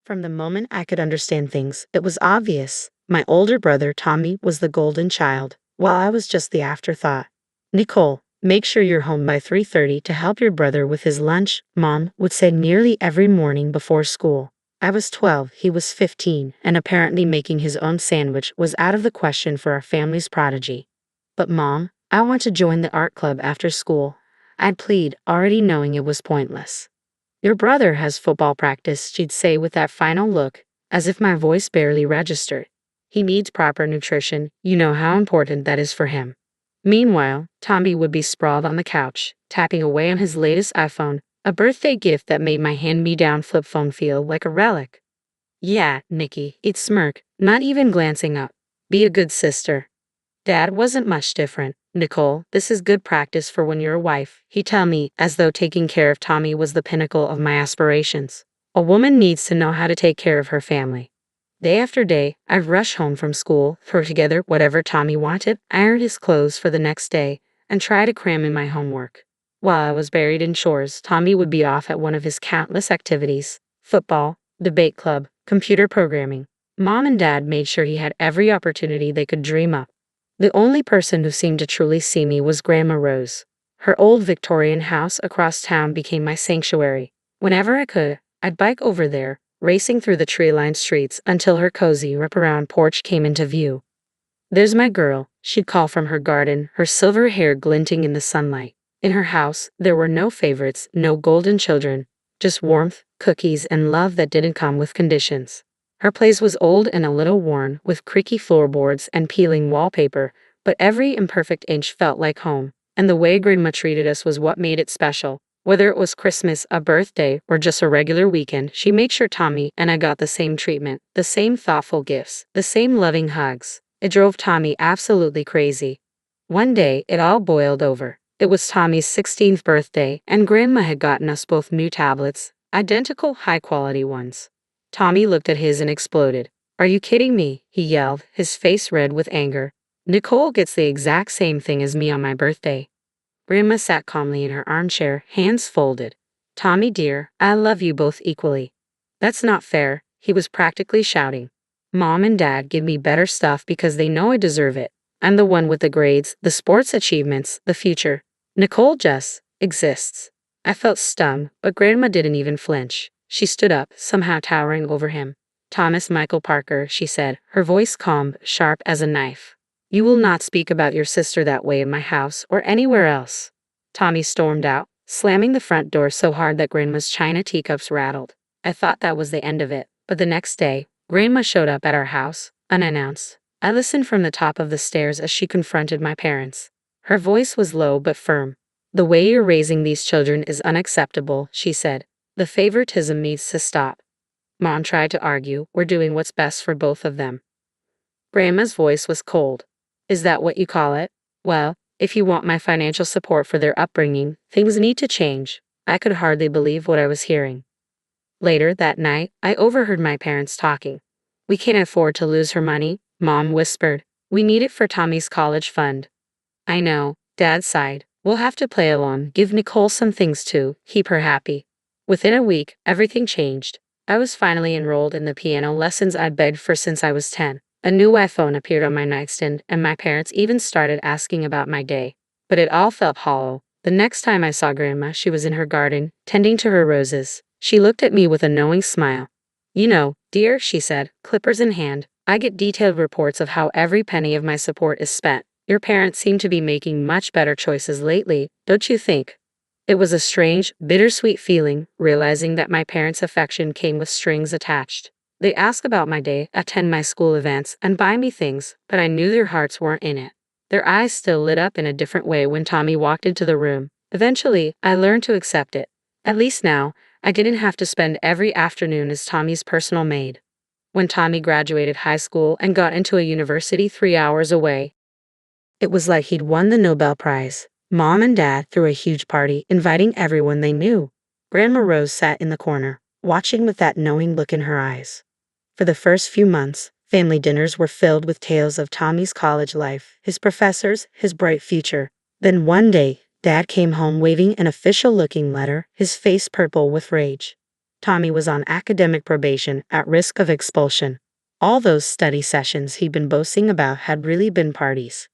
From the moment I could understand things, it was obvious. My older brother, Tommy, was the golden child, while I was just the afterthought. Nicole, make sure you're home by 3:30 to help your brother with his lunch, Mom would say nearly every morning before school. I was 12, he was 15, and apparently making his own sandwich was out of the question for our family's prodigy. But Mom, I want to join the art club after school, I'd plead, already knowing it was pointless. Your brother has football practice, she'd say with that final look, as if my voice barely registered. He needs proper nutrition, you know how important that is for him. Meanwhile, Tommy would be sprawled on the couch, tapping away on his latest iPhone, a birthday gift that made my hand-me-down flip phone feel like a relic. Yeah, Nikki, he'd smirk, not even glancing up. Be a good sister. Dad wasn't much different. Nicole, this is good practice for when you're a wife, he'd tell me, as though taking care of Tommy was the pinnacle of my aspirations. A woman needs to know how to take care of her family. Day after day, I'd rush home from school, throw together whatever Tommy wanted, iron his clothes for the next day, and try to cram in my homework. While I was buried in chores, Tommy would be off at one of his countless activities: football, debate club, computer programming. Mom and Dad made sure he had every opportunity they could dream up. The only person who seemed to truly see me was Grandma Rose. Her old Victorian house across town became my sanctuary. Whenever I could, I'd bike over there, racing through the tree-lined streets until her cozy wraparound porch came into view. There's my girl, she'd call from her garden, her silver hair glinting in the sunlight. In her house, there were no favorites, no golden children, just warmth, cookies, and love that didn't come with conditions. Her place was old and a little worn, with creaky floorboards and peeling wallpaper, but every imperfect inch felt like home, and the way Grandma treated us was what made it special. Whether it was Christmas, a birthday, or just a regular weekend, she made sure Tommy and I got the same treatment, the same thoughtful gifts, the same loving hugs. It drove Tommy absolutely crazy. One day, it all boiled over. It was Tommy's 16th birthday, and Grandma had gotten us both new tablets, identical high-quality ones. Tommy looked at his and exploded. Are you kidding me? He yelled, his face red with anger. Nicole gets the exact same thing as me on my birthday. Grandma sat calmly in her armchair, hands folded. Tommy dear, I love you both equally. That's not fair, he was practically shouting. Mom and Dad give me better stuff because they know I deserve it. I'm the one with the grades, the sports achievements, the future. Nicole just exists. I felt stung, but Grandma didn't even flinch. She stood up, somehow towering over him. Thomas Michael Parker, she said, her voice calm, sharp as a knife. You will not speak about your sister that way in my house or anywhere else. Tommy stormed out, slamming the front door so hard that Grandma's china teacups rattled. I thought that was the end of it, but the next day, Grandma showed up at our house, unannounced. I listened from the top of the stairs as she confronted my parents. Her voice was low but firm. The way you're raising these children is unacceptable, she said. The favoritism needs to stop. Mom tried to argue, we're doing what's best for both of them. Grandma's voice was cold. Is that what you call it? Well, if you want my financial support for their upbringing, things need to change. I could hardly believe what I was hearing. Later that night, I overheard my parents talking. We can't afford to lose her money, Mom whispered. We need it for Tommy's college fund. I know, Dad sighed. We'll have to play along, give Nicole some things too, keep her happy. Within a week, everything changed. I was finally enrolled in the piano lessons I'd begged for since I was 10. A new iPhone appeared on my nightstand, and my parents even started asking about my day. But it all felt hollow. The next time I saw Grandma, she was in her garden, tending to her roses. She looked at me with a knowing smile. You know, dear, she said, clippers in hand, I get detailed reports of how every penny of my support is spent. Your parents seem to be making much better choices lately, don't you think? It was a strange, bittersweet feeling, realizing that my parents' affection came with strings attached. They ask about my day, attend my school events, and buy me things, but I knew their hearts weren't in it. Their eyes still lit up in a different way when Tommy walked into the room. Eventually, I learned to accept it. At least now, I didn't have to spend every afternoon as Tommy's personal maid. When Tommy graduated high school and got into a university 3 hours away, it was like he'd won the Nobel Prize. Mom and Dad threw a huge party, inviting everyone they knew. Grandma Rose sat in the corner, watching with that knowing look in her eyes. For the first few months, family dinners were filled with tales of Tommy's college life, his professors, his bright future. Then one day, Dad came home waving an official-looking letter, his face purple with rage. Tommy was on academic probation at risk of expulsion. All those study sessions he'd been boasting about had really been parties.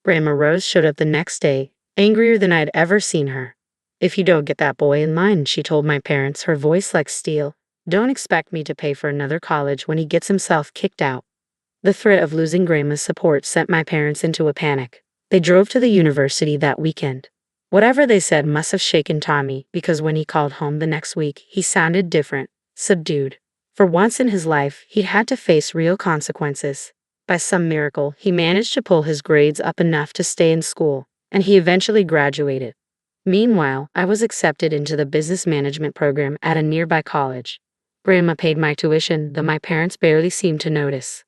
Grandma Rose showed up the next day, angrier than I'd ever seen her. "If you don't get that boy in line," she told my parents, her voice like steel, "don't expect me to pay for another college when he gets himself kicked out." The threat of losing Grandma's support sent my parents into a panic. They drove to the university that weekend. Whatever they said must have shaken Tommy, because when he called home the next week, he sounded different, subdued. For once in his life, he'd had to face real consequences. By some miracle, he managed to pull his grades up enough to stay in school, and he eventually graduated. Meanwhile, I was accepted into the business management program at a nearby college. Grandma paid my tuition, though my parents barely seemed to notice.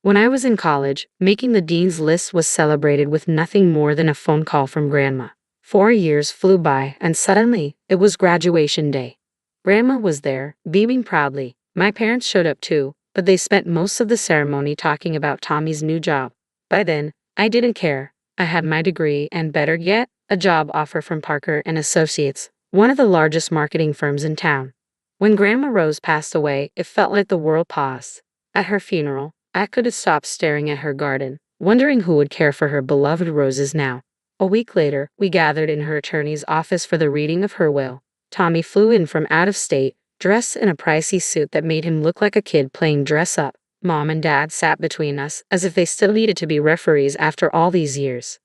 When I was in college, making the dean's list was celebrated with nothing more than a phone call from Grandma. 4 years flew by, and suddenly, it was graduation day. Grandma was there, beaming proudly. My parents showed up too, but they spent most of the ceremony talking about Tommy's new job. By then, I didn't care. I had my degree and, better yet, a job offer from Parker and Associates, one of the largest marketing firms in town. When Grandma Rose passed away, it felt like the world paused. At her funeral, I could have stopped staring at her garden, wondering who would care for her beloved roses now. A week later, we gathered in her attorney's office for the reading of her will. Tommy flew in from out of state, dressed in a pricey suit that made him look like a kid playing dress-up. Mom and Dad sat between us, as if they still needed to be referees after all these years.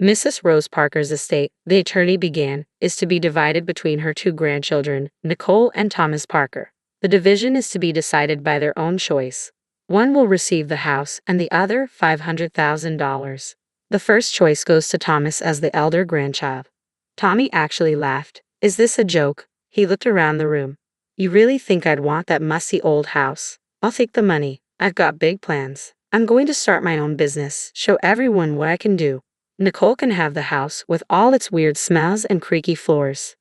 Mrs. Rose Parker's estate, the attorney began, is to be divided between her 2 grandchildren, Nicole and Thomas Parker. The division is to be decided by their own choice. One will receive the house and the other $500,000. The first choice goes to Thomas as the elder grandchild. Tommy actually laughed. "Is this a joke?" He looked around the room. "You really think I'd want that musty old house? I'll take the money. I've got big plans. I'm going to start my own business, show everyone what I can do. Nicole can have the house with all its weird smells and creaky floors."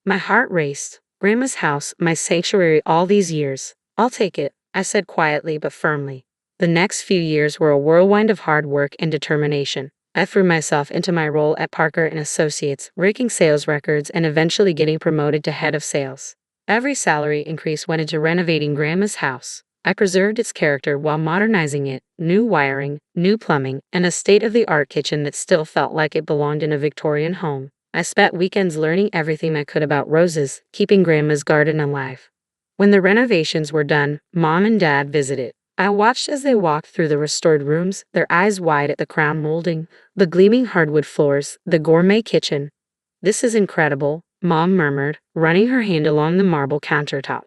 My heart raced. Grandma's house, my sanctuary all these years. "I'll take it," I said quietly but firmly. The next few years were a whirlwind of hard work and determination. I threw myself into my role at Parker and Associates, breaking sales records and eventually getting promoted to head of sales. Every salary increase went into renovating Grandma's house. I preserved its character while modernizing it, new wiring, new plumbing, and a state-of-the-art kitchen that still felt like it belonged in a Victorian home. I spent weekends learning everything I could about roses, keeping Grandma's garden alive. When the renovations were done, Mom and Dad visited. I watched as they walked through the restored rooms, their eyes wide at the crown molding, the gleaming hardwood floors, the gourmet kitchen. "This is incredible," Mom murmured, running her hand along the marble countertop.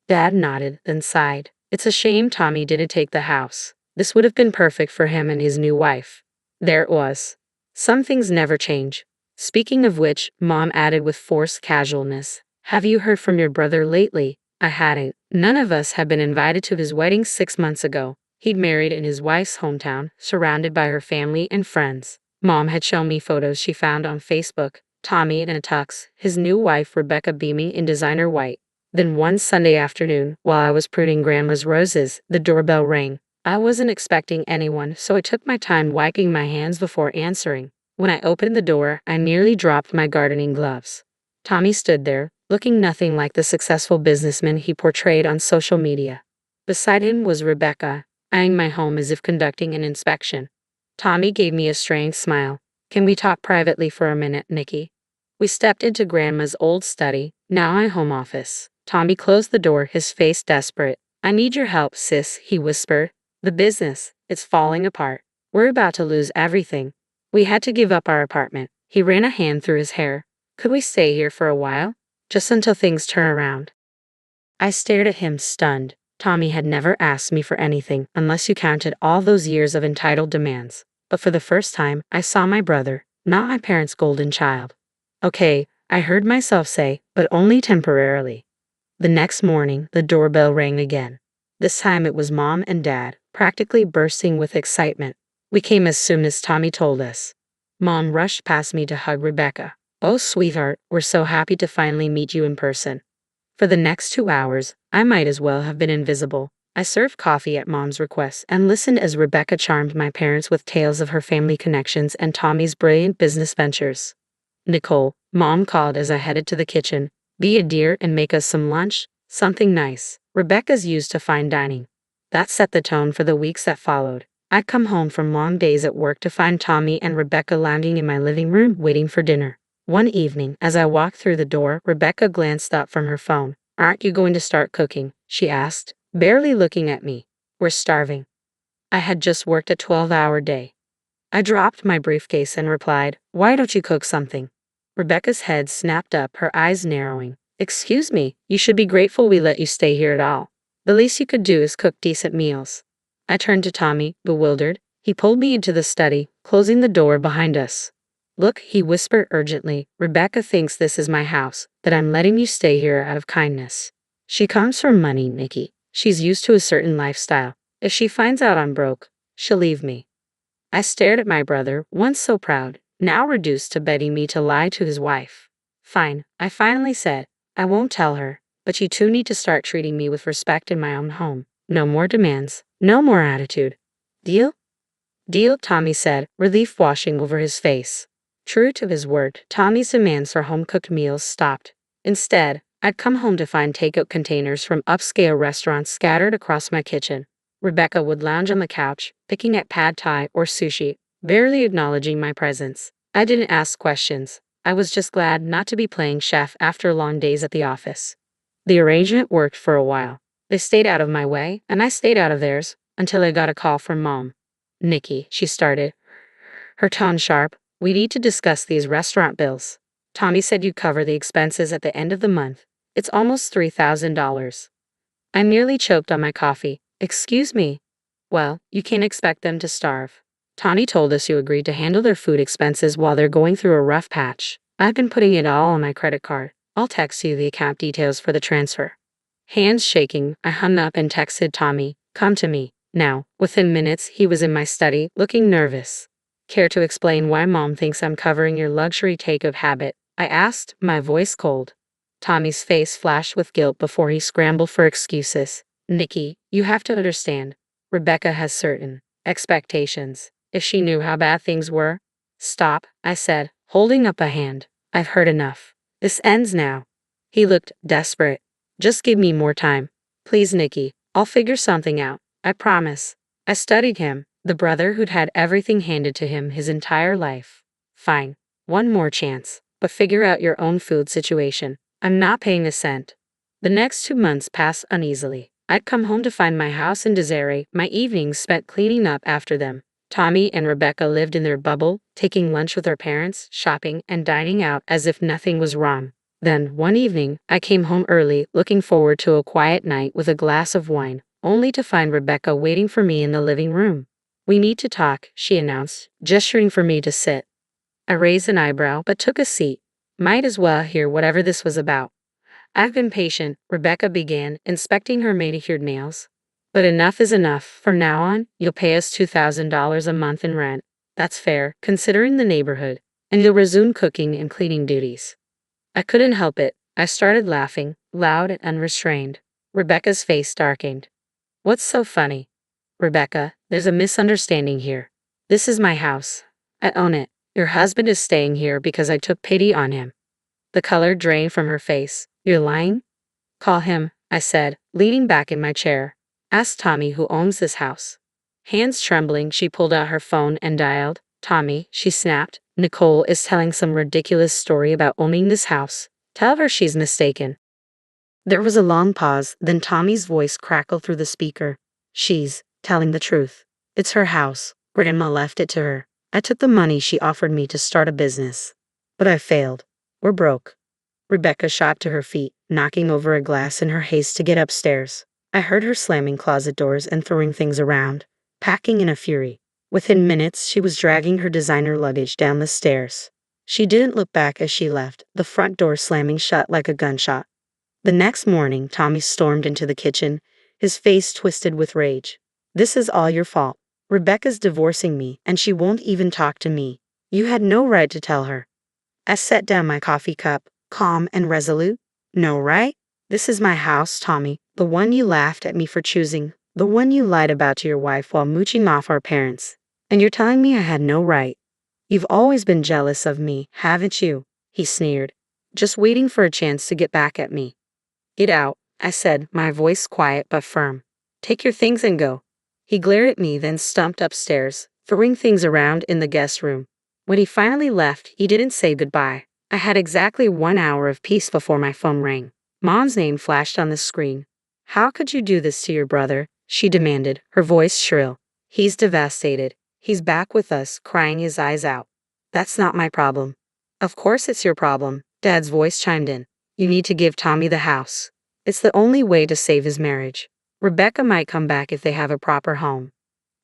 Dad nodded, then sighed. "It's a shame Tommy didn't take the house. This would have been perfect for him and his new wife." There it was. Some things never change. Speaking of which, Mom added with forced casualness, "Have you heard from your brother lately?" I hadn't. None of us had been invited to his wedding 6 months ago. He'd married in his wife's hometown, surrounded by her family and friends. Mom had shown me photos she found on Facebook. Tommy in a tux, his new wife Rebecca beaming in designer white. Then one Sunday afternoon, while I was pruning Grandma's roses, the doorbell rang. I wasn't expecting anyone, so I took my time wiping my hands before answering. When I opened the door, I nearly dropped my gardening gloves. Tommy stood there, looking nothing like the successful businessman he portrayed on social media. Beside him was Rebecca, eyeing my home as if conducting an inspection. Tommy gave me a strained smile. "Can we talk privately for a minute, Nikki?" We stepped into Grandma's old study, now my home office. Tommy closed the door, his face desperate. "I need your help, sis," he whispered. "The business, it's falling apart. We're about to lose everything. We had to give up our apartment." He ran a hand through his hair. "Could we stay here for a while? Just until things turn around?" I stared at him, stunned. Tommy had never asked me for anything, unless you counted all those years of entitled demands. But for the first time, I saw my brother, not my parents' golden child. "Okay," I heard myself say, "but only temporarily." The next morning, the doorbell rang again. This time it was Mom and Dad, practically bursting with excitement. We came as soon as Tommy told us. Mom rushed past me to hug Rebecca. "Oh, sweetheart, we're so happy to finally meet you in person." For the next 2 hours, I might as well have been invisible. I served coffee at Mom's request and listened as Rebecca charmed my parents with tales of her family connections and Tommy's brilliant business ventures. "Nicole," Mom called as I headed to the kitchen, Be a dear and make us some lunch, something nice. Rebecca's used to fine dining. That set the tone for the weeks that followed. I'd come home from long days at work to find Tommy and Rebecca lounging in my living room waiting for dinner. One evening, as I walked through the door, Rebecca glanced up from her phone. "Aren't you going to start cooking?" she asked, barely looking at me. "We're starving." I had just worked a 12-hour day. I dropped my briefcase and replied, "Why don't you cook something?" Rebecca's head snapped up, her eyes narrowing. "Excuse me, you should be grateful we let you stay here at all. The least you could do is cook decent meals." I turned to Tommy, bewildered. He pulled me into the study, closing the door behind us. "Look," he whispered urgently, "Rebecca thinks this is my house, that I'm letting you stay here out of kindness. She comes from money, Nikki. She's used to a certain lifestyle. If she finds out I'm broke, she'll leave me." I stared at my brother, once so proud, now reduced to begging me to lie to his wife. "Fine," I finally said. "I won't tell her, but you two need to start treating me with respect in my own home. No more demands, no more attitude. Deal?" "Deal," Tommy said, relief washing over his face. True to his word, Tommy's demands for home-cooked meals stopped. Instead, I'd come home to find takeout containers from upscale restaurants scattered across my kitchen. Rebecca would lounge on the couch, picking at pad thai or sushi, barely acknowledging my presence. I didn't ask questions. I was just glad not to be playing chef after long days at the office. The arrangement worked for a while. They stayed out of my way, and I stayed out of theirs, until I got a call from Mom. "Nikki," she started, her tone sharp, "we need to discuss these restaurant bills. Tommy said you'd cover the expenses at the end of the month. It's almost $3,000. I nearly choked on my coffee. "Excuse me." "Well, you can't expect them to starve. Tawny told us you agreed to handle their food expenses while they're going through a rough patch. I've been putting it all on my credit card. I'll text you the account details for the transfer." Hands shaking, I hung up and texted Tommy, "Come to me, now." Within minutes, he was in my study, looking nervous. "Care to explain why Mom thinks I'm covering your luxury take-of habit?" I asked, my voice cold. Tommy's face flashed with guilt before he scrambled for excuses. "Nikki, you have to understand. Rebecca has certain expectations. If she knew how bad things were—" "Stop," I said, holding up a hand. "I've heard enough. This ends now." He looked desperate. "Just give me more time. Please, Nikki. I'll figure something out. I promise." I studied him, the brother who'd had everything handed to him his entire life. "Fine. One more chance. But figure out your own food situation. I'm not paying a cent." The next 2 months passed uneasily. I'd come home to find my house in disarray, my evenings spent cleaning up after them. Tommy and Rebecca lived in their bubble, taking lunch with their parents, shopping, and dining out as if nothing was wrong. Then, one evening, I came home early, looking forward to a quiet night with a glass of wine, only to find Rebecca waiting for me in the living room. "We need to talk," she announced, gesturing for me to sit. I raised an eyebrow but took a seat. Might as well hear whatever this was about. "I've been patient," Rebecca began, inspecting her manicured nails. "But enough is enough. From now on, you'll pay us $2,000 a month in rent. That's fair, considering the neighborhood. And you'll resume cooking and cleaning duties." I couldn't help it. I started laughing, loud and unrestrained. Rebecca's face darkened. "What's so funny?" "Rebecca, there's a misunderstanding here. This is my house. I own it. Your husband is staying here because I took pity on him." The color drained from her face. "You're lying?" "Call him," I said, leaning back in my chair. "Ask Tommy who owns this house." Hands trembling, she pulled out her phone and dialed. "Tommy," she snapped, "Nicole is telling some ridiculous story about owning this house. Tell her she's mistaken." There was a long pause, then Tommy's voice crackled through the speaker. "She's telling the truth. It's her house. Grandma left it to her. I took the money she offered me to start a business. But I failed. We're broke." Rebecca shot to her feet, knocking over a glass in her haste to get upstairs. I heard her slamming closet doors and throwing things around, packing in a fury. Within minutes, she was dragging her designer luggage down the stairs. She didn't look back as she left, the front door slamming shut like a gunshot. The next morning, Tommy stormed into the kitchen, his face twisted with rage. "This is all your fault. Rebecca's divorcing me, and she won't even talk to me. You had no right to tell her." I set down my coffee cup, calm and resolute. "No, right? This is my house, Tommy, the one you laughed at me for choosing, the one you lied about to your wife while mooching off our parents. And you're telling me I had no right? You've always been jealous of me, haven't you?" he sneered. just waiting for a chance to get back at me. Get out, I said, my voice quiet but firm. Take your things and go. He glared at me, then stumped upstairs, throwing things around in the guest room. When he finally left, he didn't say goodbye. I had exactly 1 hour of peace before my phone rang. Mom's name flashed on the screen. How could you do this to your brother? She demanded, her voice shrill. He's devastated. He's back with us, crying his eyes out. That's not my problem. Of course it's your problem, Dad's voice chimed in. You need to give Tommy the house. It's the only way to save his marriage. Rebecca might come back if they have a proper home.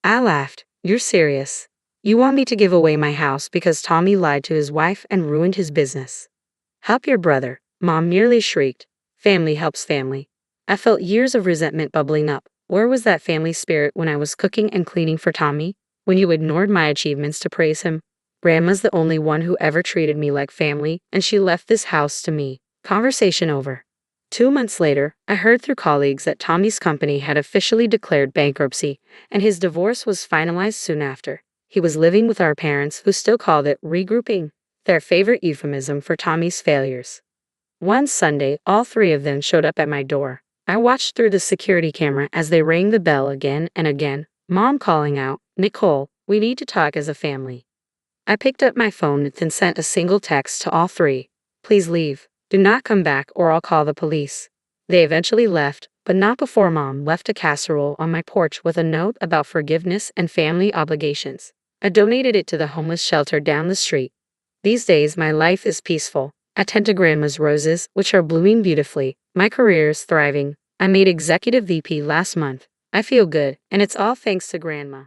I laughed. You're serious? You want me to give away my house because Tommy lied to his wife and ruined his business? Help your brother, Mom merely shrieked. Family helps family. I felt years of resentment bubbling up. Where was that family spirit when I was cooking and cleaning for Tommy? When you ignored my achievements to praise him? Grandma's the only one who ever treated me like family, and she left this house to me. Conversation over. 2 months later, I heard through colleagues that Tommy's company had officially declared bankruptcy, and his divorce was finalized soon after. He was living with our parents, who still called it regrouping, their favorite euphemism for Tommy's failures. One Sunday, all three of them showed up at my door. I watched through the security camera as they rang the bell again and again, Mom calling out, Nicole, we need to talk as a family. I picked up my phone and sent a single text to all three. Please leave. Do not come back or I'll call the police. They eventually left, but not before Mom left a casserole on my porch with a note about forgiveness and family obligations. I donated it to the homeless shelter down the street. These days my life is peaceful. I tend to Grandma's roses, which are blooming beautifully. My career is thriving. I made Executive VP last month. I feel good, and it's all thanks to Grandma.